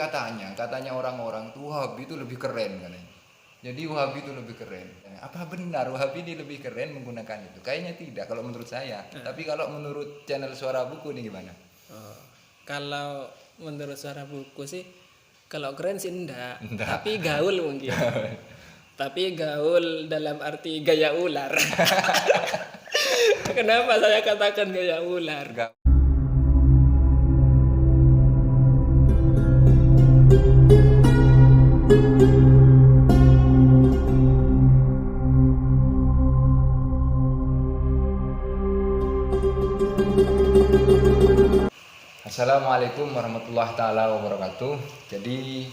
katanya orang-orang tuh Wahabi itu lebih keren katanya. Jadi Wahabi itu lebih keren. Apa benar Wahabi ini lebih keren menggunakan itu? Kayaknya tidak kalau menurut saya. Tapi kalau menurut channel Suara Buku ini gimana? Oh, kalau menurut Suara Buku sih, kalau keren sih enggak. Enggak. Tapi gaul mungkin. Tapi gaul dalam arti gaya ular. Kenapa saya katakan gaya ular? Enggak. Assalamualaikum warahmatullahi taala wabarakatuh. Jadi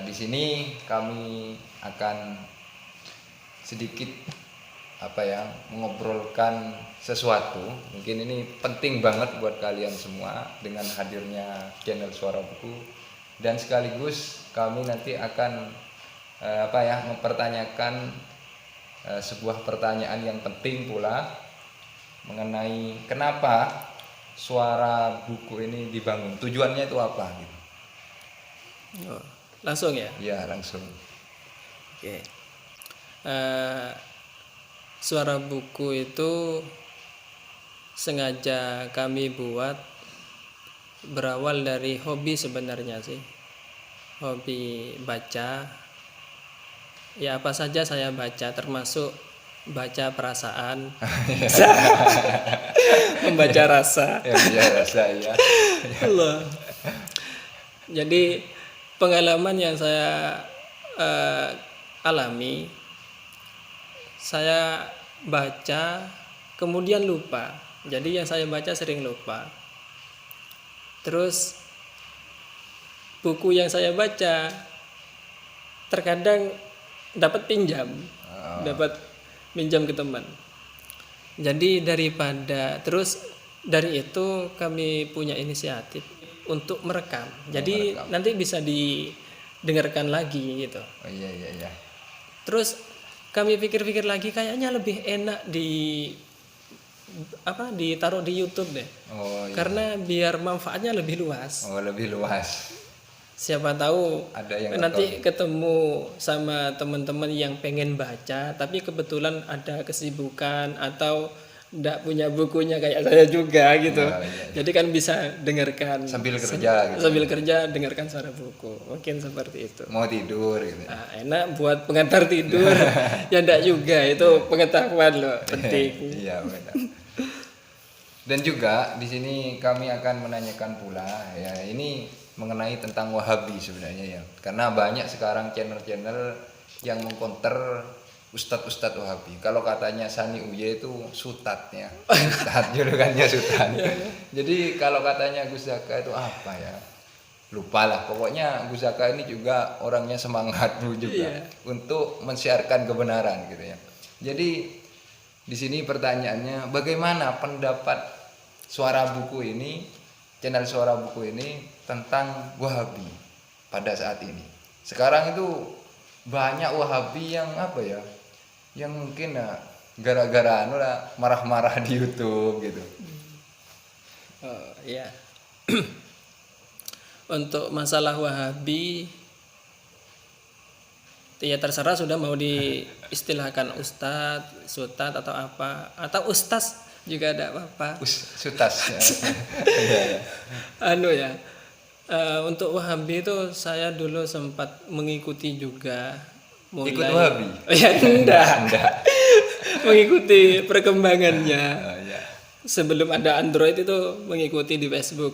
di sini kami akan sedikit mengobrolkan sesuatu. Mungkin ini penting banget buat kalian semua dengan hadirnya channel Suara Buku, dan sekaligus kami nanti akan mempertanyakan sebuah pertanyaan yang penting pula mengenai kenapa Suara Buku ini dibangun, tujuannya itu apa gitu. Oh, langsung ya? Ya, langsung. Oke. Suara Buku itu sengaja kami buat berawal dari hobi sebenarnya sih. Hobi baca. Ya apa saja saya baca, termasuk baca perasaan. Membaca rasa. Ya, rasa ya. Allah. Jadi pengalaman yang saya alami, saya baca kemudian lupa. Jadi yang saya baca sering lupa. Terus buku yang saya baca terkadang dapat pinjam, dapat pinjam ke teman. Jadi dari itu kami punya inisiatif untuk merekam. Jadi nanti bisa didengarkan lagi gitu. Oh iya. Terus kami pikir-pikir lagi, kayaknya lebih enak ditaruh di YouTube deh. Oh iya. Karena biar manfaatnya lebih luas. Oh, lebih luas. Siapa tahu Ada yang nanti ketemu sama teman-teman yang pengen baca tapi kebetulan ada kesibukan atau enggak punya bukunya kayak saya juga gitu. Iya. Jadi kan bisa dengarkan Sambil kerja gitu. Sambil kerja dengarkan Suara Buku. Mungkin seperti itu. Mau tidur gitu. Nah, enak buat pengantar tidur. Ya enggak juga, itu pengetahuan loh, penting. Iya, benar. Dan juga di sini kami akan menanyakan pula ya, ini mengenai tentang Wahabi sebenarnya ya. Karena banyak sekarang channel-channel yang mengkonter ustadz Wahabi. Kalau katanya Sani Uye itu sutatnya. Sutat, julukannya sutat. Jadi kalau katanya Gus Zaka itu apa ya? Lupa lah. Pokoknya Gus Zaka ini juga orangnya semangat juga untuk mensiarkan kebenaran gitu ya. Jadi di sini pertanyaannya, bagaimana pendapat Suara Buku ini, channel Suara Buku ini tentang Wahabi pada saat ini? Sekarang itu banyak Wahabi yang yang mungkin gara-gara marah-marah di YouTube gitu. Oh iya. Untuk masalah Wahabi, ya terserah sudah mau diistilahkan ustadz, sutat atau apa, atau ustaz juga ada apa-apa. Sutas ya. Untuk Wahabi itu saya dulu sempat mengikuti juga. Ikut Wahabi? Ya enggak. Mengikuti perkembangannya. Ya. Sebelum ada Android itu mengikuti di Facebook.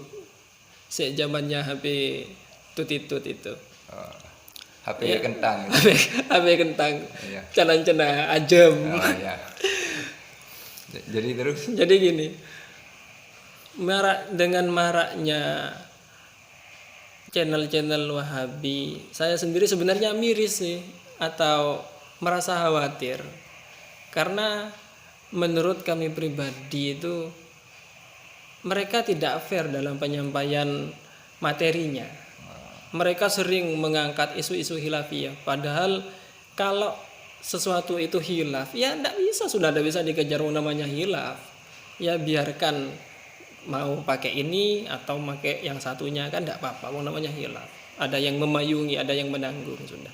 Zamannya HP tutitut itu. HP kentang. HP kentang. Iya. Cana-cana ajem. Oh iya. Jadi terus? Jadi gini. Dengan maraknya channel-channel Wahabi, saya sendiri sebenarnya miris sih, atau merasa khawatir. Karena menurut kami pribadi itu mereka tidak fair dalam penyampaian materinya. Mereka sering mengangkat isu-isu khilafiyah, padahal kalau sesuatu itu khilaf, ya tidak bisa dikejar namanya khilaf. Ya biarkan mau pakai ini atau pakai yang satunya kan tidak apa-apa, namanya hilaf. Ada yang memayungi, ada yang menanggung sudah.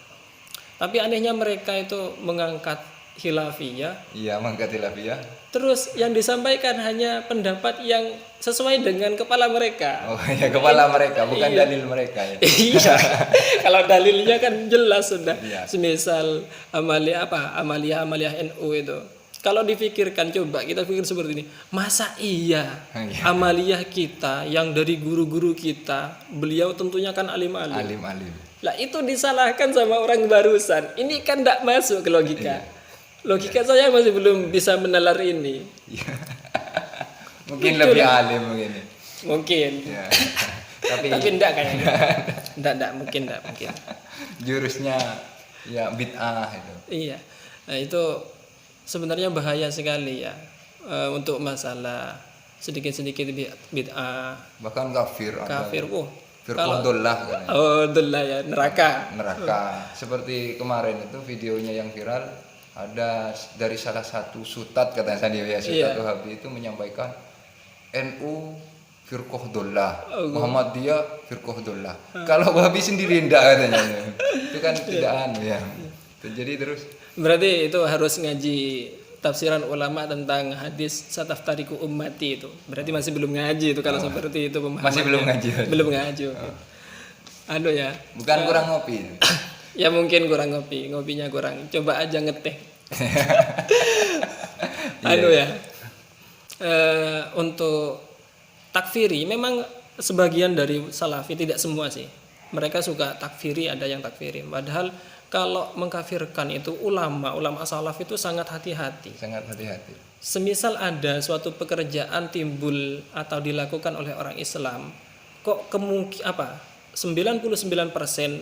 Tapi anehnya mereka itu mengangkat khilafiyah, Iya, mengangkat ya. terus yang disampaikan hanya pendapat yang sesuai dengan kepala mereka. Oh ya, kepala mereka, bukan Iya. dalil mereka ya. Iya, kalau dalilnya kan jelas sudah. Iya. Semisal Amaliyah NU itu. Kalau dipikirkan, coba kita pikir seperti ini. Masa iya Iya. Amaliyah kita yang dari guru-guru kita, beliau tentunya kan alim-alim. Alim-alim. Lah itu disalahkan sama orang barusan. Ini kan tidak masuk ke logika. Logika saya masih belum bisa menalar ini. Iya. Mungkin lebih alim mungkin. Mungkin. Ya. Tapi Enggak kayaknya. Enggak mungkin. jurusnya ya bid'ah itu. Iya. Nah, itu sebenarnya bahaya sekali ya untuk masalah sedikit-sedikit bid'ah, Bahkan kafir. kafir. Firqahdullah katanya. Oh, dullah ya, neraka. Neraka. Seperti kemarin itu videonya yang viral, ada dari salah satu sutat katanya Sandiwaya Sutat Iya. Wahabi itu menyampaikan NU Firqahdullah, Muhammadiyah Firqahdullah. Kalau Wahabi sendiri enggak katanya. Itu kan tidak anu ya. Jadi terus Berarti itu harus ngaji tafsiran ulama tentang hadis sataftariku ummati itu. Berarti masih belum ngaji itu kalau seperti itu pemahamannya. masih belum ngaji. Belum ngaji. Anu ya. Bukan kurang ngopi. Ya mungkin kurang ngopinya kurang. Coba aja ngeteh. Anu ya. Untuk takfiri memang sebagian dari salafi, tidak semua sih. Mereka suka takfiri, ada yang takfiri. Padahal kalau mengkafirkan itu ulama salaf itu sangat hati-hati. Sangat hati-hati. Semisal ada suatu pekerjaan timbul atau dilakukan oleh orang Islam, kok 99%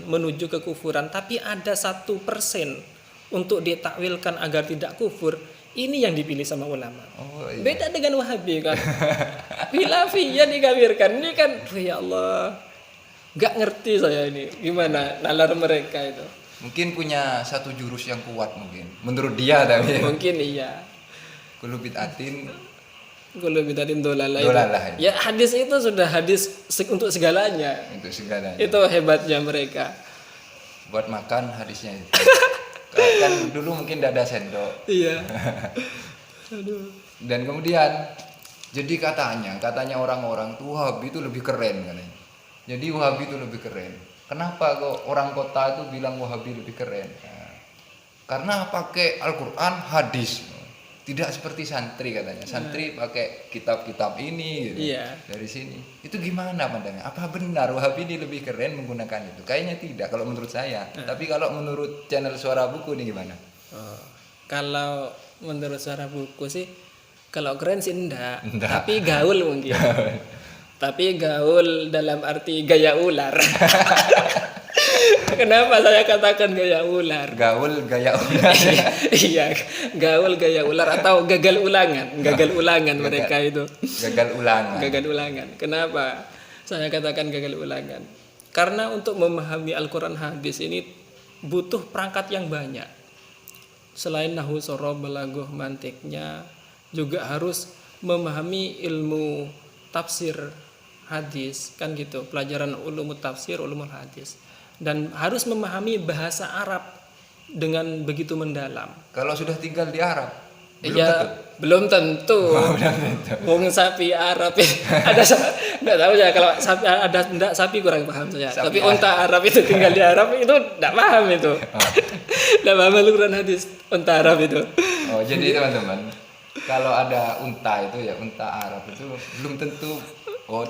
menuju kekufuran, tapi ada 1% untuk ditakwilkan agar tidak kufur. Ini yang dipilih sama ulama. Oh, iya. Beda dengan Wahabi kan. Khilafiyah dikafirkan. Ini kan ya Allah. Gak ngerti saya ini gimana nalar mereka itu. Mungkin punya satu jurus yang kuat mungkin. Menurut dia tapi. Mungkin iya. Kullu bid'atin Kalau bidatin dolalah Dolalah, itu. Ya hadis itu sudah hadis untuk segalanya. untuk segalanya. Itu hebatnya mereka. Buat makan hadisnya itu. Kan dulu mungkin tidak ada sendok. Iya. Aduh. Dan kemudian jadi katanya orang-orang tuh Wahabi itu lebih keren katanya. Jadi Wahabi itu lebih keren. Kenapa kok orang kota itu bilang Wahabi lebih keren? Nah, karena pakai Al-Quran, hadis. Tidak seperti santri katanya. Santri pakai kitab-kitab ini gitu. Iya. Dari sini. Itu gimana pandangnya? Apa benar Wahabi ini lebih keren menggunakan itu? Kayaknya tidak kalau menurut saya. Tapi kalau menurut channel Suara Buku ini gimana? Oh, kalau menurut suara buku sih, kalau keren sih enggak. Enggak. Tapi gaul mungkin. Tapi gaul dalam arti gaya ular. Kenapa saya katakan gaya ular? Gaul gaya ular. Iya, gaul gaya ular atau gagal ulangan mereka itu. Gagal ulangan. Gagal ulangan. Kenapa saya katakan gagal ulangan? Karena untuk memahami Al-Quran hadis ini butuh perangkat yang banyak. Selain nahwu sorof, balaghah, mantiknya, juga harus memahami ilmu tafsir hadis, kan gitu, pelajaran ulumut tafsir, ulumul hadis, dan harus memahami bahasa Arab dengan begitu mendalam. Kalau sudah tinggal di Arab, Belum tentu. Wong sapi Arab ada enggak tahu ya, kalau sapi ada enggak sapi kurang paham saya. Sapi Tapi unta Arab itu tinggal di Arab itu enggak paham itu. Enggak paham Al-Quran hadis unta Arab itu. Oh, jadi teman-teman, kalau ada unta itu ya unta Arab itu belum tentu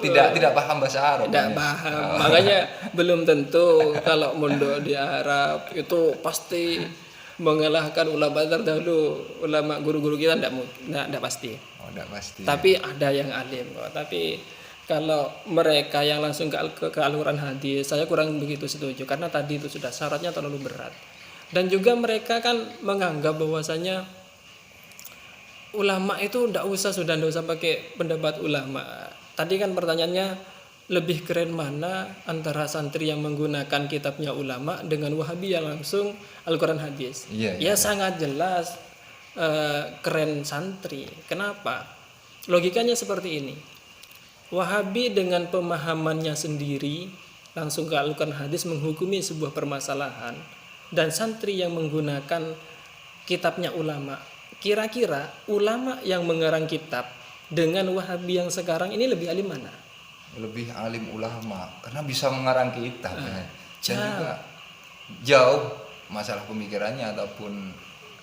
tidak paham bahasa Arab. Tidak paham. Makanya belum tentu kalau mondok di Arab itu pasti mengalahkan ulama terdahulu, ulama guru-guru kita tidak pasti. Oh, tidak pasti. Tapi ada yang alim kok. Tapi kalau mereka yang langsung ke Al-Quran hadis, saya kurang begitu setuju karena tadi itu sudah syaratnya terlalu berat. Dan juga mereka kan menganggap bahwasanya ulama itu tidak usah pakai pendapat ulama. Tadi kan pertanyaannya lebih keren mana antara santri yang menggunakan kitabnya ulama dengan Wahabi yang langsung Al-Quran hadis. Iya. Sangat jelas keren santri. Kenapa? Logikanya seperti ini. Wahabi dengan pemahamannya sendiri langsung ke Al-Quran hadis menghukumi sebuah permasalahan, dan santri yang menggunakan kitabnya ulama. Kira-kira ulama yang mengarang kitab dengan Wahabi yang sekarang ini lebih alim mana? Lebih alim ulama karena bisa mengarang kitab ya. Dan jauh. juga jauh masalah pemikirannya ataupun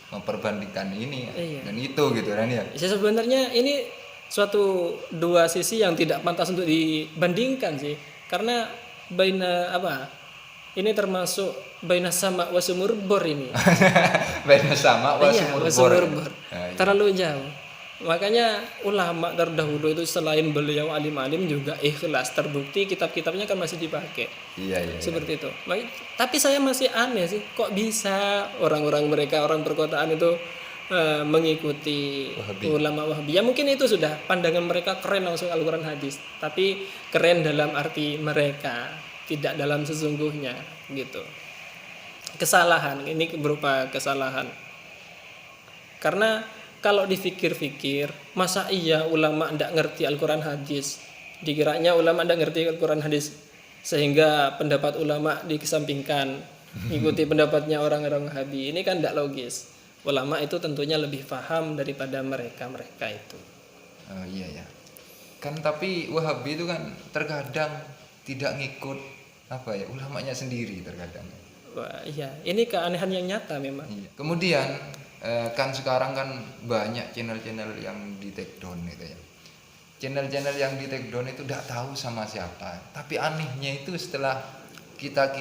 memperbandingkan ini Iya. dan itu gitu kan ya. Sebenarnya ini suatu dua sisi yang tidak pantas untuk dibandingkan sih, karena baina apa? Ini termasuk baina sama wa sumur bor ini. Beda sama Iya, wasumur wa sumur bor. bor. Nah, iya. Terlalu jauh. Makanya ulama terdahulu itu selain beliau alim-alim juga ikhlas, terbukti kitab-kitabnya kan masih dipakai. Iya, iya. Seperti itu. Tapi saya masih aneh sih, kok bisa orang-orang mereka, orang perkotaan itu mengikuti Wahabi. ulama Wahabi. Ya mungkin itu sudah pandangan mereka keren langsung Al-Quran hadis, tapi keren dalam arti mereka, tidak dalam sesungguhnya gitu. Kesalahan ini berupa kesalahan. Karena kalau dipikir-pikir, masa iya ulama tidak ngerti Al-Quran hadis? Dikiranya ulama tidak ngerti Al-Quran hadis sehingga pendapat ulama dikesampingkan, ikuti pendapatnya orang-orang Wahabi. Ini kan tidak logis. Ulama itu tentunya lebih paham daripada mereka itu. Oh, iya ya. Kan tapi Wahabi itu kan terkadang tidak ngikut apa ya ulamanya sendiri terkadang. Wah, iya, ini keanehan yang nyata memang. Iya. Kemudian kan sekarang kan banyak channel-channel yang di take down gitu ya. Channel-channel yang di take down itu tidak tahu sama siapa. Tapi anehnya itu setelah kita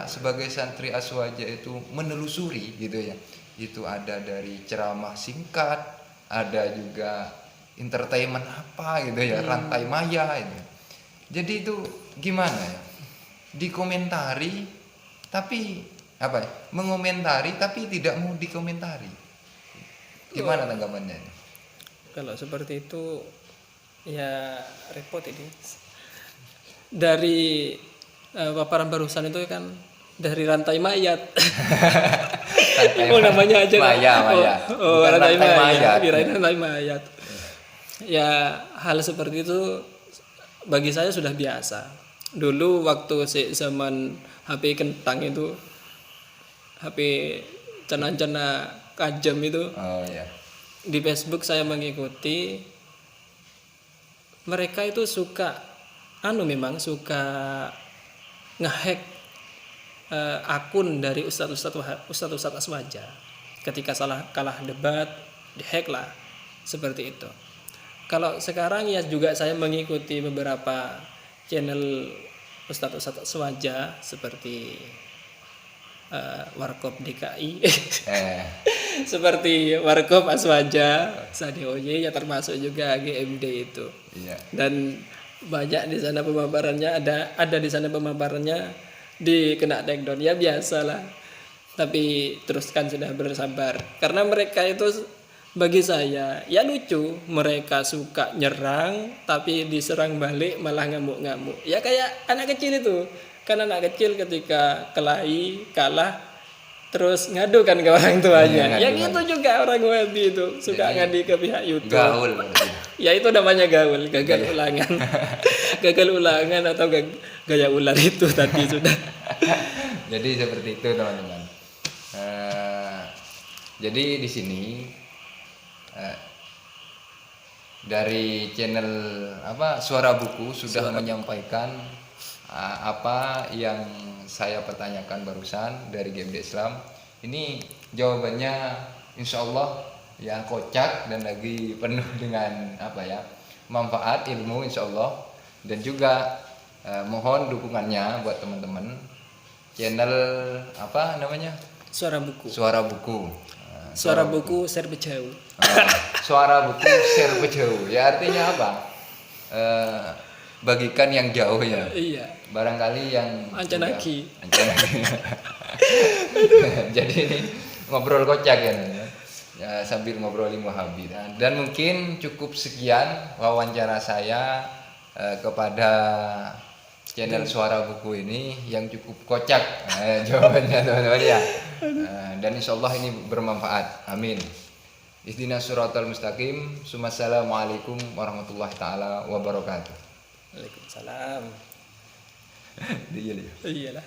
sebagai santri Aswaja itu menelusuri gitu ya. Itu ada dari ceramah singkat, ada juga entertainment apa gitu ya, rantai maya itu. Jadi itu gimana ya? Dikomentari tapi apa ya? Mengomentari tapi tidak mau dikomentari. Gimana tanggapannya? Kalau seperti itu ya repot ini. Dari paparan barusan itu kan dari rantai mayat. Oh namanya aja maya. Oh, Bukan rantai mayat. mayat. Kirain rantai mayat. Ya hal seperti itu bagi saya sudah biasa. Dulu waktu zaman HP kentang itu, HP cena-cena kajam itu, Oh ya. di Facebook saya mengikuti, mereka itu suka memang suka ngehack akun dari ustadz Aswaja. Ketika kalah debat, dihack lah, seperti itu. Kalau sekarang ya juga saya mengikuti beberapa channel ustadz Aswaja seperti Warkop DKI, seperti Warkop Aswaja, Sadeoye ya termasuk juga GMD itu. Iya. Dan banyak di sana pemaparannya, ada di sana pemaparannya di kena takedown ya biasalah. Tapi teruskan, sudah bersabar karena mereka itu bagi saya ya lucu. Mereka suka nyerang tapi diserang balik malah ngamuk-ngamuk. Ya kayak anak kecil itu. Kan anak kecil ketika kelahi kalah terus ngadu kan ke orang tuanya. Iya, Ya gitu juga orang Wahabi itu suka ngadu ke pihak YouTube. Gaul berarti. Ya itu namanya gaul, gagal ulangan. Gagal ulangan atau gaya ular itu tadi sudah. Jadi seperti itu teman-teman. Jadi di sini dari channel Suara Buku sudah menyampaikan apa yang saya pertanyakan barusan dari GMD Islam. Ini jawabannya insya Allah ya kocak dan lagi penuh dengan manfaat ilmu insya Allah. Dan juga mohon dukungannya buat teman-teman channel Suara Buku. Suara Buku. Suara Buku share bejau. Suara Buku share bejauh. Ya artinya apa? Bagikan yang jauh ya. Iya. Barangkali yang Ancanaki. Jadi ini ngobrol kocak ya, sambil ngobrolin Wahabi. Dan mungkin cukup sekian wawancara saya kepada channel Suara Buku ini yang cukup kocak jawabannya teman-teman ya. Dan insyaallah ini bermanfaat. Amin. Ihdinas siratal mustaqim. Assalamualaikum warahmatullahi taala wabarakatuh. Waalaikumsalam. Iya, iya. Iyalah.